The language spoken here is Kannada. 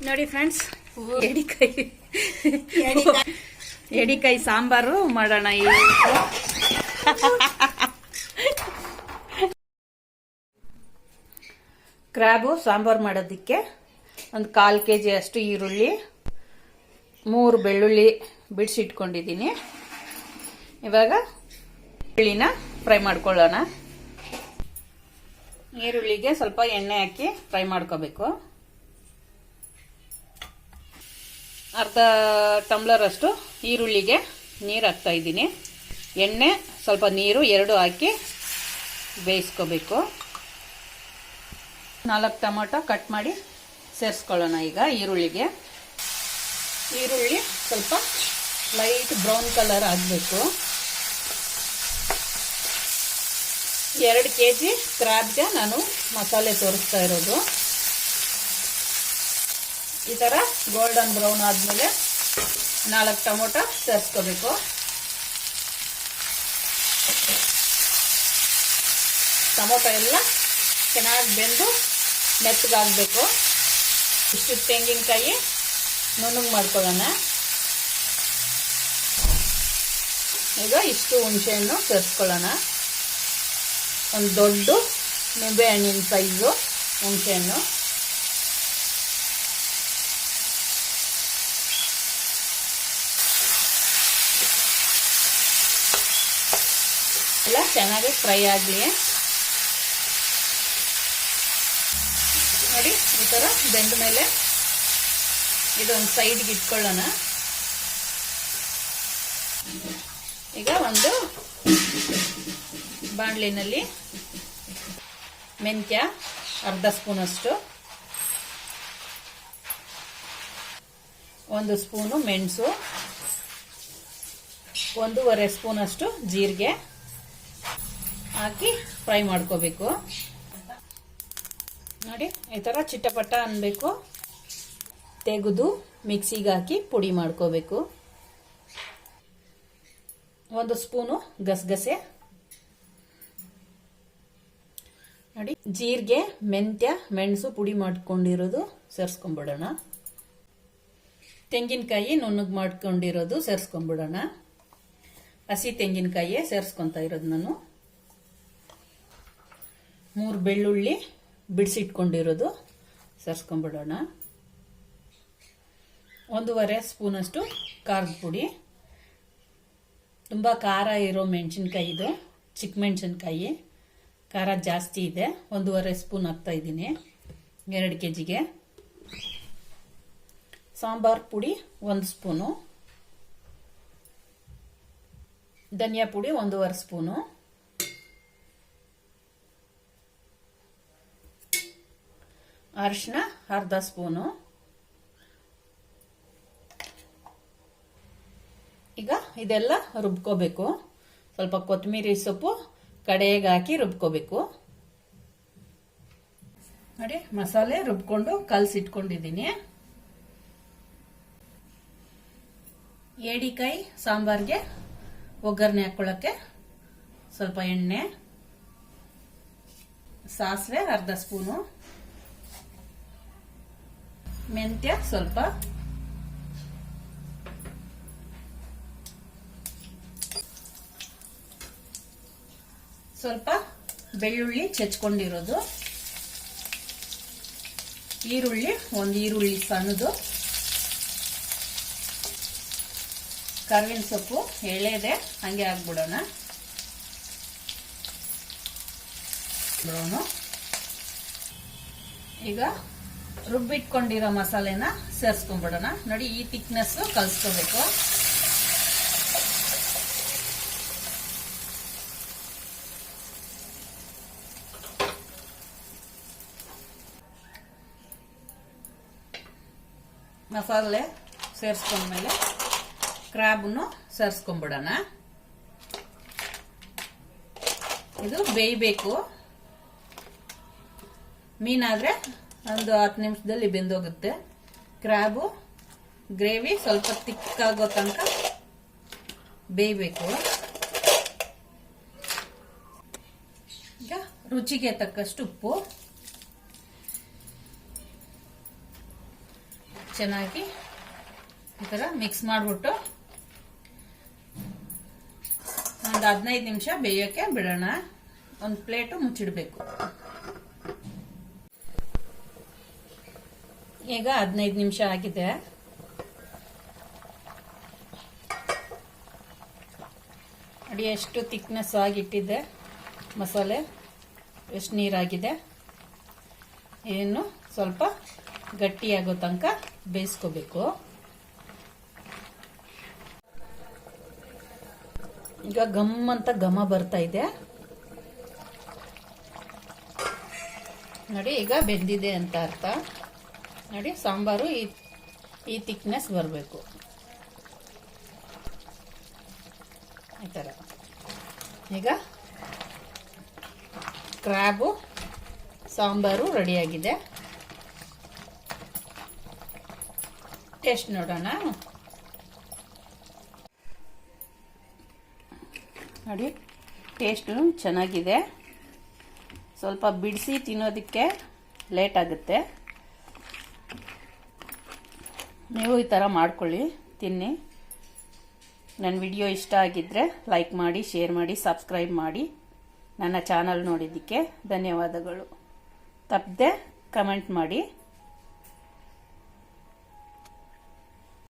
ನೋಡಿ ಫ್ರೆಂಡ್ಸ್, ಎಡಿಕಾಯಿ ಸಾಂಬಾರು ಮಾಡೋಣ. ಕ್ರಾಬು ಸಾಂಬಾರು ಮಾಡೋದಕ್ಕೆ ಒಂದು 1/4 kg ಅಷ್ಟು ಈರುಳ್ಳಿ, 3 ಬೆಳ್ಳುಳ್ಳಿ ಬಿಡಿಸಿಟ್ಕೊಂಡಿದ್ದೀನಿ. ಇವಾಗ ಈರುಳ್ಳಿನ ಫ್ರೈ ಮಾಡ್ಕೊಳ್ಳೋಣ. ಈರುಳ್ಳಿಗೆ ಸ್ವಲ್ಪ ಎಣ್ಣೆ ಹಾಕಿ ಫ್ರೈ ಮಾಡ್ಕೋಬೇಕು. ಅರ್ಧ ಟಂಬ್ಲರ್ ಅಷ್ಟು ಈರುಳ್ಳಿಗೆ ನೀರು ಹಾಕ್ತಾ ಇದ್ದೀನಿ. ಎಣ್ಣೆ ಸ್ವಲ್ಪ ನೀರು ಎರಡು ಹಾಕಿ ಬೇಯಿಸ್ಕೋಬೇಕು. 4 ಟೊಮೊಟೊ ಕಟ್ ಮಾಡಿ ಸೇರಿಸ್ಕೊಳ್ಳೋಣ. ಈಗ ಈರುಳ್ಳಿಗೆ ಈರುಳ್ಳಿ ಸ್ವಲ್ಪ ಲೈಟ್ ಬ್ರೌನ್ ಕಲರ್ ಆಗಬೇಕು. 2 kg ಕ್ರಾಬ್ಗೆ ನಾನು ಮಸಾಲೆ ತೋರಿಸ್ತಾ ಇರೋದು. ಈ ಥರ ಗೋಲ್ಡನ್ ಬ್ರೌನ್ ಆದಮೇಲೆ 4 ಟೊಮೊಟೊ ಸೇರಿಸ್ಕೋಬೇಕು. ಟೊಮೊಟೊ ಎಲ್ಲ ಚೆನ್ನಾಗಿ ಬೆಂದು ಮೆತ್ತಗಾಗಬೇಕು. ಇಷ್ಟು ತೆಂಗಿನಕಾಯಿ ನುಣ್ಣಗೆ ಮಾಡ್ಕೊಳ್ಳೋಣ. ಈಗ ಇಷ್ಟು ಹುಣಸೆಹಣ್ಣು ಸೇರಿಸ್ಕೊಳ್ಳೋಣ. ಒಂದು ದೊಡ್ಡ ನಿಂಬೆ ಹಣ್ಣಿನ ಸೈಜು ಹುಣಸೆಹಣ್ಣು. ಎಲ್ಲ ಚೆನ್ನಾಗಿ ಫ್ರೈ ಆಗಲಿ. ನೋಡಿ, ಈ ಥರ ಬೆಂದ ಮೇಲೆ ಇದೊಂದು ಸೈಡ್ಗೆ ಇಟ್ಕೊಳ್ಳೋಣ. ಈಗ ಒಂದು ಬಾಣಲಿನಲ್ಲಿ ಮೆಂತ್ಯ ಅರ್ಧ ಸ್ಪೂನ್ ಅಷ್ಟು, 1 ಸ್ಪೂನು ಮೆಣಸು, 1.5 ಸ್ಪೂನ್ ಅಷ್ಟು ಜೀರಿಗೆ ಹಾಕಿ ಫ್ರೈ ಮಾಡ್ಕೋಬೇಕು. ನೋಡಿ, ಈ ಥರ ಚಿಟಪಟ ಅನ್ಬೇಕು. ತೆಗೆದು ಮಿಕ್ಸಿಗೆ ಹಾಕಿ ಪುಡಿ ಮಾಡ್ಕೋಬೇಕು. 1 ಸ್ಪೂನು ಗಸಗಸೆ. ನೋಡಿ, ಜೀರಿಗೆ, ಮೆಂತ್ಯ, ಮೆಣಸು ಪುಡಿ ಮಾಡ್ಕೊಂಡಿರೋದು ಸೇರಿಸ್ಕೊಂಡ್ಬಿಡೋಣ. ತೆಂಗಿನಕಾಯಿ ನುಣ್ಣಗೆ ಮಾಡ್ಕೊಂಡಿರೋದು ಸೇರಿಸ್ಕೊಂಡ್ಬಿಡೋಣ. ಹಸಿ ತೆಂಗಿನಕಾಯಿ ಸೇರಿಸ್ಕೊತಾ ಇರೋದು ನಾನು. 3 ಬೆಳ್ಳುಳ್ಳಿ ಬಿಡಿಸಿಟ್ಕೊಂಡಿರೋದು ಸೇರಿಸ್ಕೊಂಡ್ಬಿಡೋಣ. 1.5 ಸ್ಪೂನ್ ಅಷ್ಟು ಖಾರದ ಪುಡಿ. ತುಂಬ ಖಾರ ಇರೋ ಮೆಣಸಿನ್ಕಾಯಿ ಇದು, ಚಿಕ್ಕ ಮೆಣಸಿನ್ಕಾಯಿ. ಖಾರ ಜಾಸ್ತಿ ಇದೆ. 1.5 ಸ್ಪೂನ್ ಹಾಕ್ತಾ ಇದ್ದೀನಿ 2 kgಗೆ. ಸಾಂಬಾರ್ ಪುಡಿ 1 ಸ್ಪೂನು. ಧನಿಯಾ ಪುಡಿ 1.5 ಸ್ಪೂನು. ಅರಿಶಿನ ಅರ್ಧ ಸ್ಪೂನು. ಈಗ ಇದೆಲ್ಲ ರುಬ್ಕೋಬೇಕು. ಸ್ವಲ್ಪ ಕೊತ್ತಂಬರಿ ಸೊಪ್ಪು ಕಡೆಗೆ ಹಾಕಿ ರುಬ್ಕೋಬೇಕು. ನೋಡಿ, ಮಸಾಲೆ ರುಬ್ಕೊಂಡು ಕಲಸಿಟ್ಕೊಂಡಿದ್ದೀನಿ. ಏಡಿಕಾಯಿ ಸಾಂಬಾರ್ಗೆ ಒಗ್ಗರಣೆ ಹಾಕೊಳ್ಳೋಕ್ಕೆ ಸ್ವಲ್ಪ ಎಣ್ಣೆ, ಸಾಸಿವೆ ಅರ್ಧ ಸ್ಪೂನು, ಮೆಂತ್ಯ ಸ್ವಲ್ಪ, ಸ್ವಲ್ಪ ಬೆಳ್ಳುಳ್ಳಿ ಚೆಚ್ಕೊಂಡಿರೋದು, ಈರುಳ್ಳಿ 1 ಈರುಳ್ಳಿ ಸಣ್ಣದು, ಕರ್ಬೇವಿನ ಸೊಪ್ಪು ಎಳೆದೆ ಹಂಗೆ ಹಾಕ್ಬಿಡೋಣ. ಈಗ ರುಬ್ಬಿಟ್ಕೊಂಡಿರೋ ಮಸಾಲೆನ ಸೇರಿಸ್ಕೊಂಡ್ಬಿಡೋಣ. ನೋಡಿ, ಈ ಥಿಕ್ನೆಸ್ ಕಲಿಸ್ಕೋಬೇಕು. ಮಸಾಲೆ ಸೇರಿಸ್ಕೊಂಡ್ಮೇಲೆ ಕ್ರಾಬನ್ನು ಸೇರಿಸ್ಕೊಂಡ್ಬಿಡೋಣ. ಇದು ಬೇಯಬೇಕು. ಮೀನಾದ್ರೆ ಒಂದು 10 ನಿಮಿಷದಲ್ಲಿ ಬೆಂದೋಗುತ್ತೆ. ಕ್ರಾಬು ಗ್ರೇವಿ ಸ್ವಲ್ಪ ತಿಕ್ಕಾಗೋ ತನಕ ಬೇಯಬೇಕು. ಈಗ ರುಚಿಗೆ ತಕ್ಕಷ್ಟು ಉಪ್ಪು, ಚೆನ್ನಾಗಿ ಈ ಥರ ಮಿಕ್ಸ್ ಮಾಡಿಬಿಟ್ಟು ಒಂದು 15 ನಿಮಿಷ ಬೇಯೋಕ್ಕೆ ಬಿಡೋಣ. ಒಂದು ಪ್ಲೇಟು ಮುಚ್ಚಿಡಬೇಕು. ಈಗ 15 ನಿಮಿಷ ಆಗಿದೆ. ನೋಡಿ ಎಷ್ಟು ಥಿಕ್ನೆಸ್ ಆಗಿಟ್ಟಿದ್ದೆ ಮಸಾಲೆ, ಎಷ್ಟು ನೀರಾಗಿದೆ. ಇನ್ನು ಸ್ವಲ್ಪ ಗಟ್ಟಿಯಾಗೋ ತನಕ ಬೇಯಿಸ್ಕೋಬೇಕು. ಈಗ ಗಮ್ ಅಂತ ಘಮ ಬರ್ತಾ ಇದೆ ನೋಡಿ. ಈಗ ಬೆಂದಿದೆ ಅಂತ ಅರ್ಥ ನೋಡಿ. ಸಾಂಬಾರು ಈ ಥಿಕ್ನೆಸ್ ಬರಬೇಕು ಈ ಥರ. ಈಗ ಕ್ರ್ಯಾಬು ಸಾಂಬಾರು ರೆಡಿಯಾಗಿದೆ. ಟೇಸ್ಟ್ ನೋಡೋಣ. ನೋಡಿ ಟೇಸ್ಟು ಚೆನ್ನಾಗಿದೆ. ಸ್ವಲ್ಪ ಬಿಡಿಸಿ ತಿನ್ನೋದಕ್ಕೆ ಲೇಟ್ ಆಗುತ್ತೆ. ನೀವು ಈ ಥರ ಮಾಡ್ಕೊಳ್ಳಿ, ತಿನ್ನಿ. ನನ್ನ ವಿಡಿಯೋ ಇಷ್ಟ ಆಗಿದ್ದರೆ ಲೈಕ್ ಮಾಡಿ, ಶೇರ್ ಮಾಡಿ, ಸಬ್ಸ್ಕ್ರೈಬ್ ಮಾಡಿ. ನನ್ನ ಚಾನಲ್ ನೋಡಿದ್ದಕ್ಕೆ ಧನ್ಯವಾದಗಳು. ತಪ್ಪದೆ ಕಮೆಂಟ್ ಮಾಡಿ.